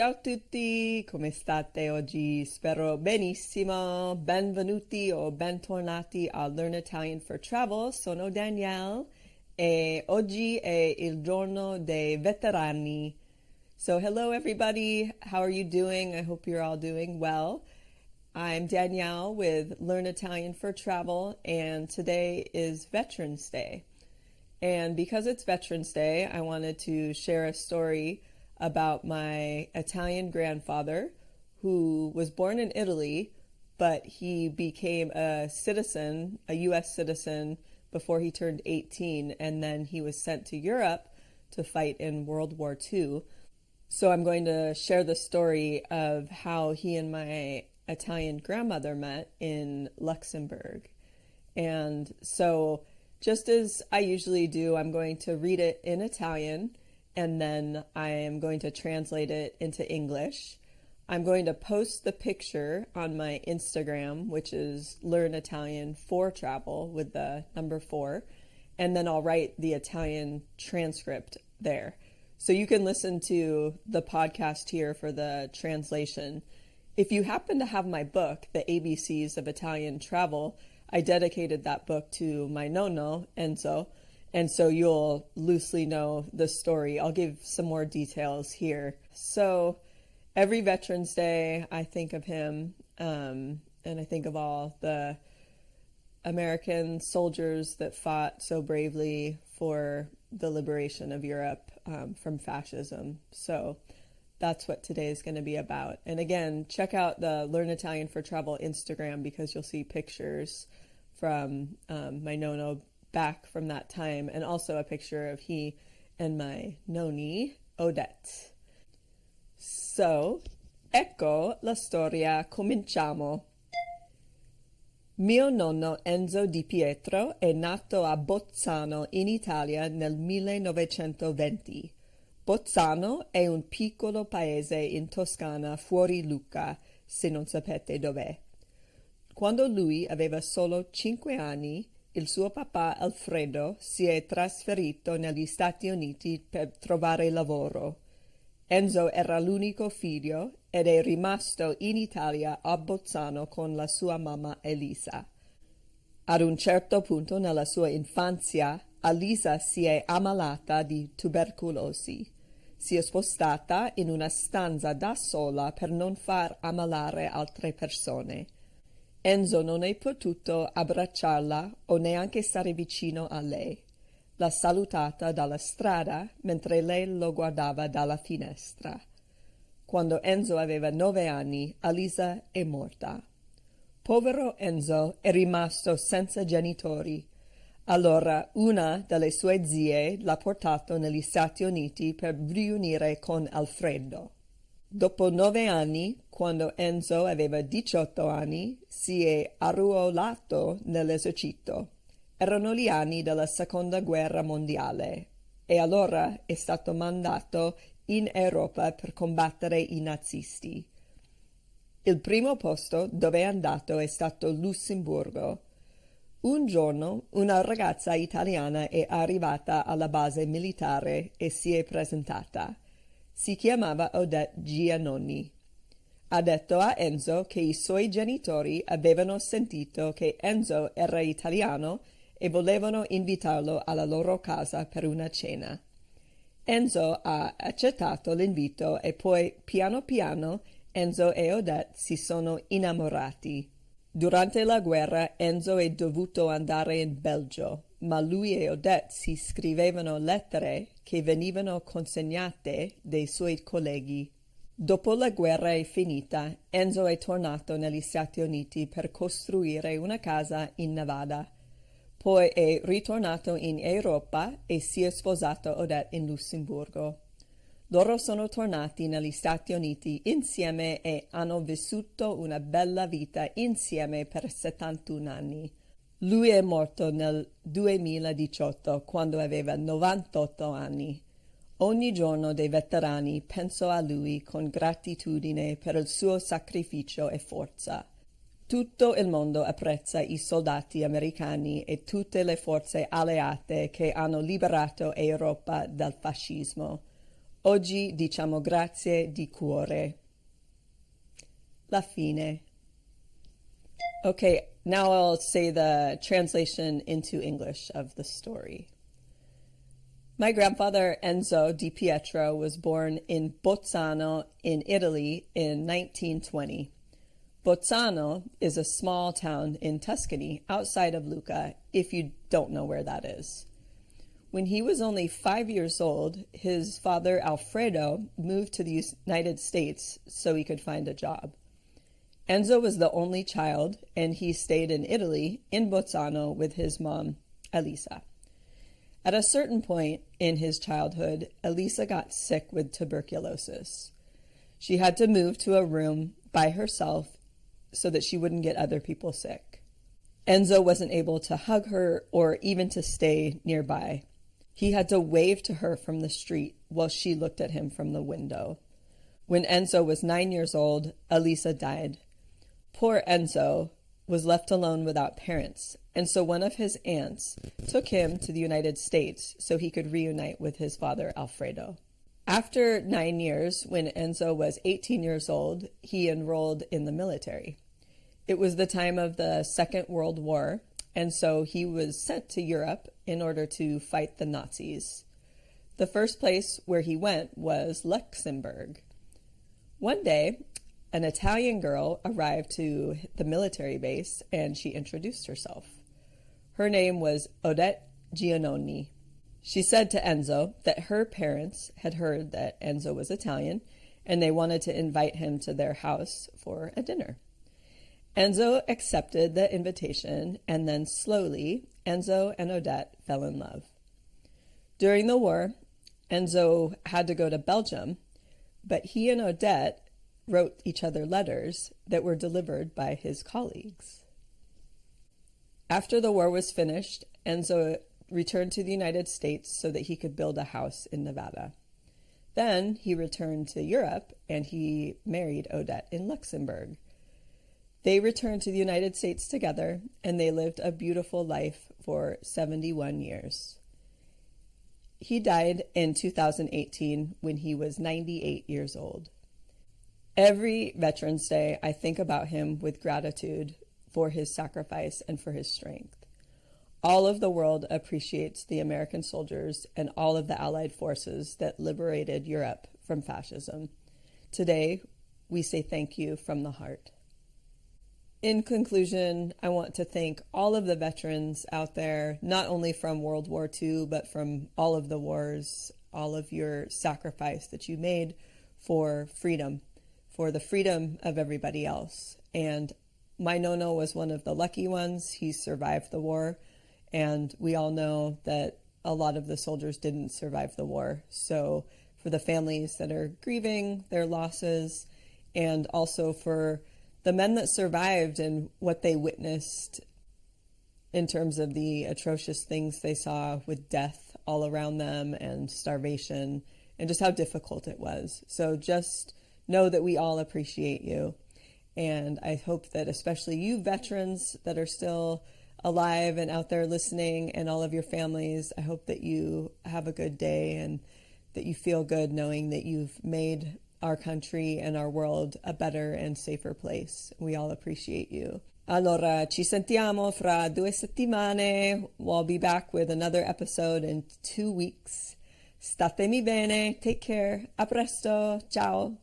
Ciao a tutti, come state oggi? Spero benissimo. Benvenuti o bentornati a Learn Italian for Travel. Sono Danielle e oggi è il giorno dei veterani. So hello everybody, how are you doing? I hope you're all doing well. I'm Danielle with Learn Italian for Travel and today is Veterans Day. And because it's Veterans Day, I wanted to share a story about my Italian grandfather who was born in Italy, but he became a citizen, a U.S. citizen, before he turned 18, and then he was sent to Europe to fight in World War II. So I'm going to share the story of how he and my Italian grandmother met in Luxembourg. And so just as I usually do, I'm going to read it in Italian, and then I am going to translate it into English. I'm going to post the picture on my Instagram, which is Learn Italian for Travel with the number 4, and then I'll write the Italian transcript there. So you can listen to the podcast here for the translation. If you happen to have my book, The ABCs of Italian Travel, I dedicated that book to my nonno, Enzo, and so you'll loosely know the story. I'll give some more details here. So every Veterans Day, I think of him, and I think of all the American soldiers that fought so bravely for the liberation of Europe from fascism. So that's what today is going to be about. And again, check out the Learn Italian for Travel Instagram because you'll see pictures from my nonno back from that time, and also a picture of he and my nonni, Odette. So, ecco la storia, cominciamo. Mio nonno Enzo DiPietro è nato a Bolzano in Italia nel 1920. Bolzano è un piccolo paese in Toscana fuori Lucca, se non sapete dov'è. Quando lui aveva solo 5 anni, il suo papà Alfredo si è trasferito negli Stati Uniti per trovare lavoro. Enzo era l'unico figlio ed è rimasto in Italia a Bolzano con la sua mamma Elisa. Ad un certo punto nella sua infanzia, Elisa si è ammalata di tubercolosi. Si è spostata in una stanza da sola per non far ammalare altre persone. Enzo non è potuto abbracciarla o neanche stare vicino a lei. L'ha salutata dalla strada mentre lei lo guardava dalla finestra. Quando Enzo aveva 9 anni, Elisa è morta. Povero Enzo è rimasto senza genitori. Allora una delle sue zie l'ha portato negli Stati Uniti per riunire con Alfredo. Dopo 9 anni, quando Enzo aveva 18 anni, si è arruolato nell'esercito. Erano gli anni della Seconda Guerra Mondiale e allora è stato mandato in Europa per combattere i nazisti. Il primo posto dove è andato è stato Lussemburgo. Un giorno una ragazza italiana è arrivata alla base militare e si è presentata. Si chiamava Odette Giannoni. Ha detto a Enzo che i suoi genitori avevano sentito che Enzo era italiano e volevano invitarlo alla loro casa per una cena. Enzo ha accettato l'invito e poi piano piano Enzo e Odette si sono innamorati. Durante la guerra Enzo è dovuto andare in Belgio, ma lui e Odette si scrivevano lettere che venivano consegnate dai suoi colleghi. Dopo la guerra è finita, Enzo è tornato negli Stati Uniti per costruire una casa in Nevada. Poi è ritornato in Europa e si è sposato Odette in Lussemburgo. Loro sono tornati negli Stati Uniti insieme e hanno vissuto una bella vita insieme per 71 anni. Lui è morto nel 2018 quando aveva 98 anni. Ogni giorno dei veterani penso a lui con gratitudine per il suo sacrificio e forza. Tutto il mondo apprezza i soldati americani e tutte le forze alleate che hanno liberato Europa dal fascismo. Oggi diciamo grazie di cuore. La fine. Okay, now I'll say the translation into English of the story. My grandfather Enzo DiPietro was born in Bolzano in Italy in 1920. Bolzano is a small town in Tuscany outside of Lucca, if you don't know where that is. When he was only 5 years old, his father Alfredo moved to the United States so he could find a job. Enzo was the only child, and he stayed in Italy, in Bolzano, with his mom, Elisa. At a certain point in his childhood, Elisa got sick with tuberculosis. She had to move to a room by herself so that she wouldn't get other people sick. Enzo wasn't able to hug her or even to stay nearby. He had to wave to her from the street while she looked at him from the window. When Enzo was 9 years old, Elisa died. Poor Enzo was left alone without parents, and so one of his aunts took him to the United States so he could reunite with his father Alfredo. After 9 years, when Enzo was 18 years old, he enrolled in the military. It was the time of the Second World War, and so he was sent to Europe in order to fight the Nazis. The first place where he went was Luxembourg. One day, an Italian girl arrived to the military base and she introduced herself. Her name was Odette Giannoni. She said to Enzo that her parents had heard that Enzo was Italian and they wanted to invite him to their house for a dinner. Enzo accepted the invitation, and then slowly, Enzo and Odette fell in love. During the war, Enzo had to go to Belgium, but he and Odette wrote each other letters that were delivered by his colleagues. After the war was finished, Enzo returned to the United States so that he could build a house in Nevada. Then he returned to Europe and he married Odette in Luxembourg. They returned to the United States together, and they lived a beautiful life for 71 years. He died in 2018 when he was 98 years old. Every Veterans Day, I think about him with gratitude for his sacrifice and for his strength. All of the world appreciates the American soldiers and all of the Allied forces that liberated Europe from fascism. Today, we say thank you from the heart. In conclusion, I want to thank all of the veterans out there, not only from World War II, but from all of the wars, all of your sacrifice that you made for freedom, for the freedom of everybody else. And my nonno was one of the lucky ones. He survived the war, and we all know that a lot of the soldiers didn't survive the war. So for the families that are grieving their losses, and also for the men that survived and what they witnessed in terms of the atrocious things they saw with death all around them and starvation and just how difficult it was. So just know that we all appreciate you. And I hope that especially you veterans that are still alive and out there listening, and all of your families, I hope that you have a good day and that you feel good knowing that you've made our country and our world a better and safer place. We all appreciate you. Allora, ci sentiamo fra 2 settimane. We'll be back with another episode in 2 weeks. Statemi bene. Take care. A presto. Ciao.